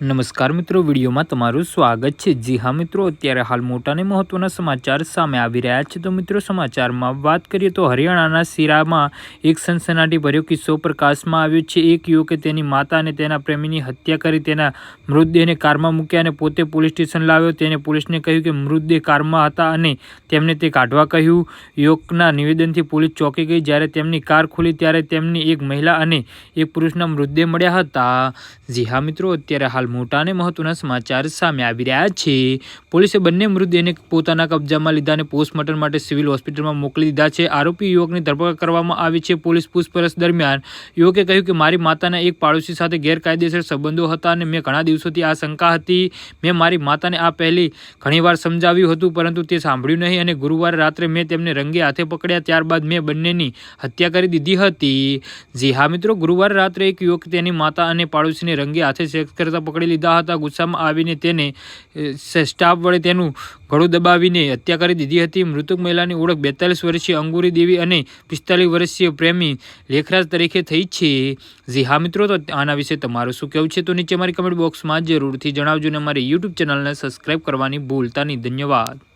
નમસ્કાર મિત્રો, વિડીયોમાં તમારું સ્વાગત છે। જી હા મિત્રો, અત્યારે હાલ મોટા અને મહત્વના સમાચાર સામે આવી રહ્યા છે। તો મિત્રો, સમાચારમાં વાત કરીએ તો હરિયાણાના સિરામાં એક સનસનાટીભર્યો કિસ્સો પ્રકાશમાં આવ્યો છે। એક યુવકે તેની માતા અને તેના પ્રેમીની હત્યા કરી તેના મૃતદેહને કારમાં મૂક્યા અને પોતે પોલીસ સ્ટેશન લાવ્યો। તેને પોલીસને કહ્યું કે મૃતદેહ કારમાં હતા અને તેમને તે કાઢવા કહ્યું। યુવકના નિવેદનથી પોલીસ ચોંકી ગઈ। જ્યારે તેમની કાર ખુલી ત્યારે તેમને એક મહિલા અને એક પુરુષના મૃતદેહ મળ્યા હતા। જી હા મિત્રો, અત્યારે હાલ મોટા અને મહત્વના સમાચાર સામે આવી રહ્યા છે। પોલીસે બંને મૃતદેહને પોતાના કબજામાં લીધા અને પોસ્ટમોર્ટમ માટે સિવિલ હોસ્પિટલમાં મોકલી દીધા છે। આરોપી યુવકની ધરપકડ કરવામાં આવી છે। પોલીસ પૂછપરછ દરમિયાન યુવકે કહ્યું કે મારી માતાના એક પાડોશી સાથે ગેરકાયદેસર સંબંધો હતા અને મેં ઘણા દિવસોથી આ શંકા હતી। મેં મારી માતાને આ પહેલી ઘણીવાર સમજાવ્યું હતું, પરંતુ તે સાંભળ્યું નહીં અને ગુરુવારે રાત્રે મેં તેમને રંગે હાથે પકડ્યા। ત્યારબાદ મેં બંનેની હત્યા કરી દીધી હતી। જી હા મિત્રો, ગુરુવારે રાત્રે એક યુવક તેની માતા અને પાડોશીને રંગે હાથે સેક્સ કરતા પકડી લીધા હતા। ગુસ્સામાં આવીને તેને સ્ટાફ વડે તેનું ગળું દબાવીને હત્યા કરી દીધી હતી। મૃતક મહિલાની ઓળખ 42 વર્ષીય અંગુરી દેવી અને 45 વર્ષીય પ્રેમી લેખરાજ તરીકે થઈ છે। જી હા મિત્રો, તો આના વિશે તમારું શું કહેવું છે તો નીચે મારી કમેન્ટ બોક્સમાં જરૂરથી જણાવજો અને અમારી યુટ્યુબ ચેનલને સબસ્ક્રાઈબ કરવાની ભૂલતા નહીં। ધન્યવાદ।